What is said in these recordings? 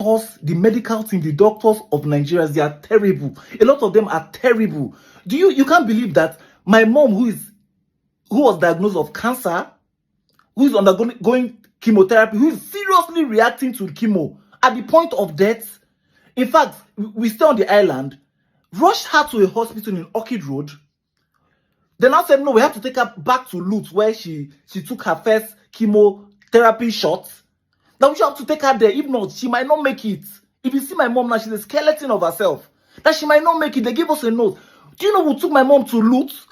the medical team, the doctors of Nigeria, they are terrible. A lot of them are terrible. You can't believe that my mom, who was diagnosed of cancer, who is undergoing chemotherapy, who is seriously reacting to chemo at the point of death. In fact, we stay on the island, rushed her to a hospital in Orchid Road. They now said, no, we have to take her back to Lutz, where she took her first chemotherapy shot. That we should have to take her there. If not, she might not make it. If you see my mom now, she's a skeleton of herself. That she might not make it. They gave us a note. Do you know who took my mom to Lutz?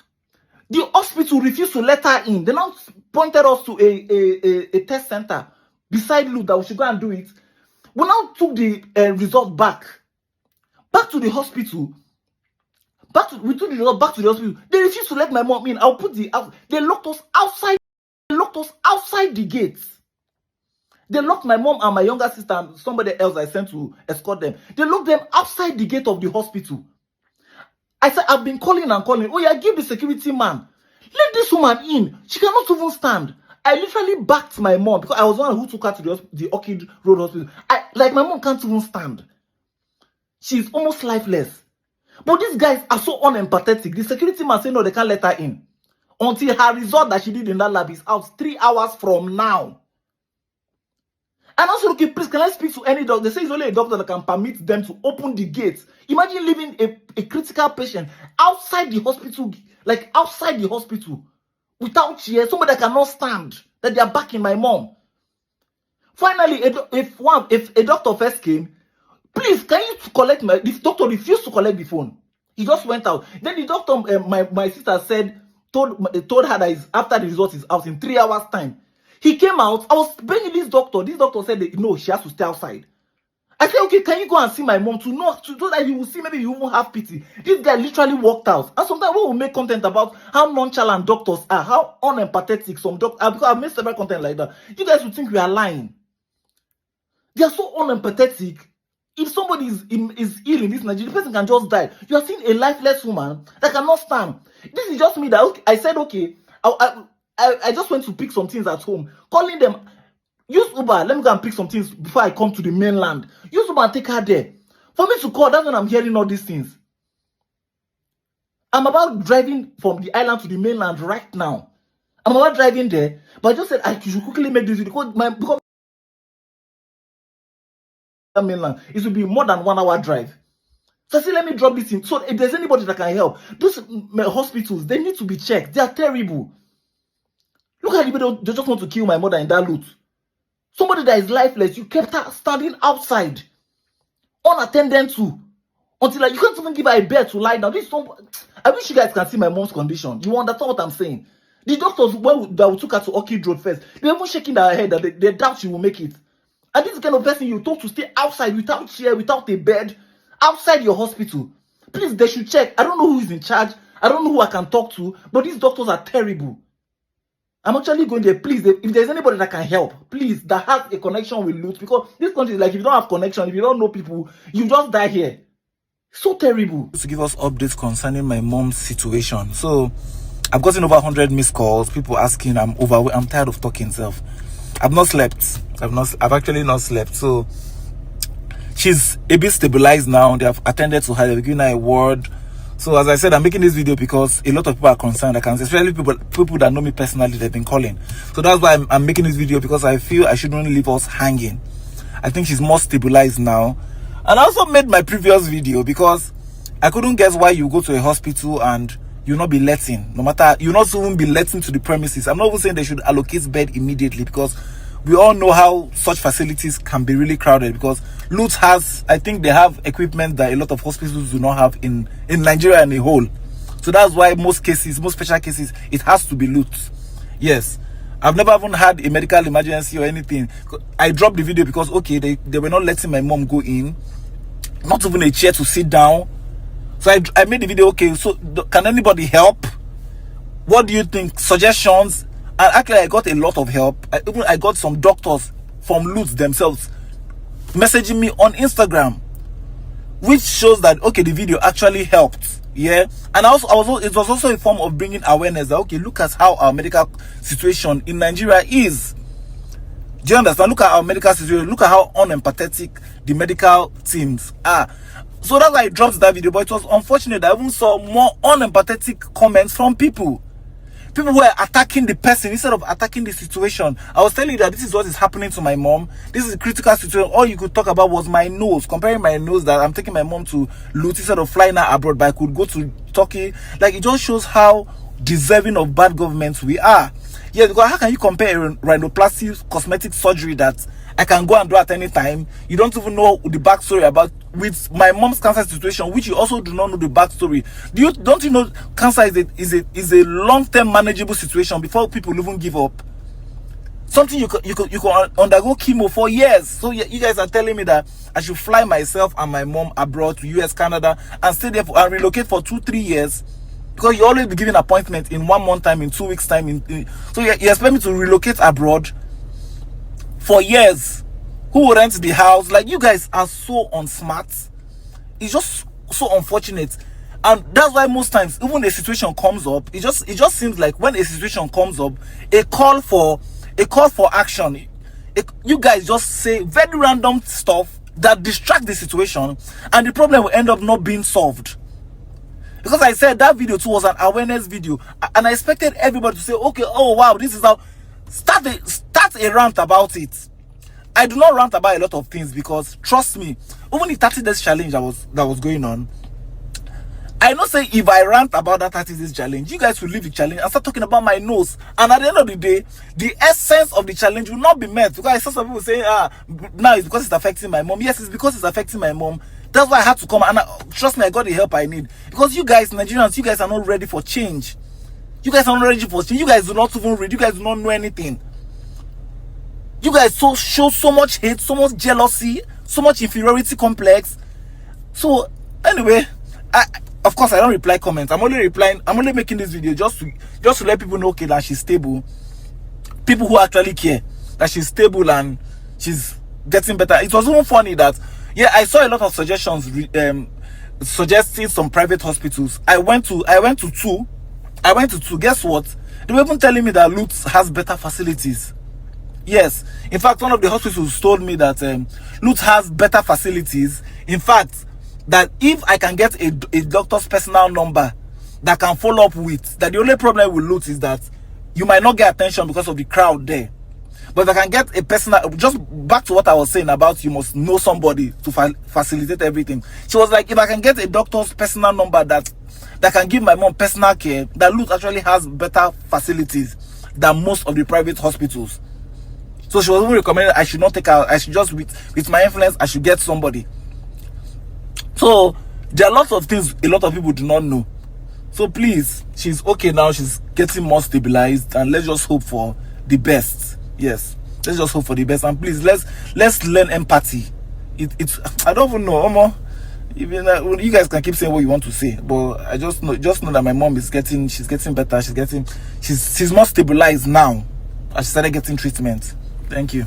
The hospital refused to let her in. They now pointed us to a test center beside Lutz that we should go and do it. We now took the result back to the hospital. We took the result back to the hospital. They refused to let my mom in. They locked us outside. They locked us outside the gates. They locked my mom and my younger sister and somebody else I sent to escort them. They locked them outside the gate of the hospital. I said, I've been calling and calling. Oh yeah, give the security man. Let this woman in. She cannot even stand. I literally backed my mom because I was the one who took her to the Orchid Road hospital. My mom can't even stand. She's almost lifeless. But these guys are so unempathetic. The security man said no, they can't let her in. Until her result that she did in that lab is out 3 hours from now. And also, okay, please, can I speak to any doctor? They say it's only a doctor that can permit them to open the gates. Imagine leaving a critical patient outside the hospital, like outside the hospital, without chairs, somebody that cannot stand, that they are backing my mom. Finally, if a doctor first came, please, can you collect this doctor refused to collect the phone. He just went out. Then the doctor, my sister said, told her that after the result is out in 3 hours' time. He came out. I was bringing this doctor. This doctor said that, no, she has to stay outside. I said, okay, can you go and see my mom so that you will see, maybe you won't have pity. This guy literally walked out. And sometimes we will make content about how nonchalant doctors are, how unempathetic some doctors are, because I've made several content like that. You guys would think we are lying. They are so unempathetic. If somebody is ill in this Nigeria, the person can just die. You are seeing a lifeless woman that cannot stand. This is just me that I said, okay, I just went to pick some things at home. Calling them, use Uber, let me go and pick some things before I come to the mainland. Use Uber and take her there. For me to call, that's when I'm hearing all these things. I'm about driving from the island to the mainland right now. I'm about driving there, but I just said I should quickly make this video because mainland, it will be more than 1 hour drive. So I said, let me drop this in. So if there's anybody that can help, those hospitals, they need to be checked. They are terrible. Look at the video, they just want to kill my mother in that loot. Somebody that is lifeless, you kept her standing outside, unattended to, until you can't even give her a bed to lie down. I wish you guys can see my mom's condition. You understand what I'm saying? The doctors that took her to Orchid Road first, they're even shaking their head that they doubt she will make it. And this kind of person you told to stay outside without chair, without a bed, outside your hospital. Please, they should check. I don't know who is in charge. I don't know who I can talk to, but these doctors are terrible. I'm actually going there. Please, if there's anybody that can help, please, that has a connection with Lutz, because this country is like, if you don't have connection, if you don't know people, you just die here. So terrible. To give us updates concerning my mom's situation. So, I've gotten over 100 missed calls, people asking, I'm tired of talking self. I've not slept. I've actually not slept. So, she's a bit stabilized now. They have attended to her, they've given her a word. So as I said, I'm making this video because a lot of people are concerned. Especially people that know me personally, they've been calling. So that's why I'm making this video, because I feel I shouldn't leave us hanging. I think she's more stabilized now. And I also made my previous video because I couldn't guess why you go to a hospital and you'll not be letting. No matter, you'll not even be letting to the premises. I'm not even saying they should allocate bed immediately, because we all know how such facilities can be really crowded, because Lutz has, I think they have equipment that a lot of hospitals do not have in Nigeria as a whole. So that's why most special cases, it has to be Lutz. Yes. I've never even had a medical emergency or anything. I dropped the video because, okay, they were not letting my mom go in. Not even a chair to sit down. So I made the video, okay, so can anybody help? What do you think? Suggestions? And actually, I got a lot of help. I got some doctors from Lutz themselves messaging me on Instagram, which shows that, okay, the video actually helped. Yeah. And it was also a form of bringing awareness that, okay, look at how our medical situation in Nigeria is. Do you understand? Look at our medical situation. Look at how unempathetic the medical teams. So that's why I dropped that video. But it was unfortunate that I even saw more unempathetic comments from people. People were attacking the person instead of attacking the situation. I was telling you that this is what is happening to my mom. This is a critical situation. All you could talk about was my nose, comparing my nose, that I'm taking my mom to Lut instead of flying her abroad, but I could go to Turkey. Like, it just shows how deserving of bad governments we are. Yeah, because how can you compare a rhinoplasty cosmetic surgery that I can go and do at any time? You don't even know the backstory about with my mom's cancer situation, which you also do not know the backstory. Don't you know cancer is a long-term manageable situation before people even give up? Something you can undergo chemo for years. So you guys are telling me that I should fly myself and my mom abroad to US, Canada, and stay there and relocate for 2-3 years? Because you always be giving appointment in 1 month time, in 2 weeks time. So you expect me to relocate abroad for years? Who will rent the house? Like, you guys are so unsmart. It's just so unfortunate. And that's why most times, even a situation comes up, it just seems like when a situation comes up, a call for action, you guys just say very random stuff that distract the situation, and the problem will end up not being solved. Because I said that video too was an awareness video, and I expected everybody to say, okay, oh wow, this is how, start a rant about it. I do not rant about a lot of things, because trust me, even the 30 days challenge that was going on, I know say if I rant about that 30 days challenge, you guys will leave the challenge and start talking about my nose, and at the end of the day, the essence of the challenge will not be met. Because I saw some people saying, now it's because it's affecting my mom. Yes, it's because it's affecting my mom. That's why I had to come, and trust me, I got the help I need. Because you guys, Nigerians, you guys are not ready for change. You guys are not ready for change. You guys do not even read. You guys do not know anything. You guys show so much hate, so much jealousy, so much inferiority complex. So anyway, of course I don't reply comments. I'm only making this video just to let people know, okay, that she's stable. People who actually care that she's stable and she's getting better. It was even funny that, yeah, I saw a lot of suggestions suggesting some private hospitals. I went to two. Guess what? They were even telling me that Lut has better facilities. Yes, in fact, one of the hospitals told me that Lut has better facilities. In fact, that if I can get a doctor's personal number that can follow up with, that the only problem with Lut is that you might not get attention because of the crowd there. But if I can get a personal, just back to what I was saying about you must know somebody to facilitate everything. She was like, if I can get a doctor's personal number that can give my mom personal care, that Lut actually has better facilities than most of the private hospitals. So she was even recommending I should not take her, I should just, with my influence, I should get somebody. So there are lots of things a lot of people do not know. So please, she's okay now, she's getting more stabilized, and let's just hope for the best. Yes, let's just hope for the best, and please let's learn empathy. It's I don't even know, Omo. Even you guys can keep saying what you want to say, but I just know that my mom she's getting better, she's more stabilized now as she started getting treatment. Thank you.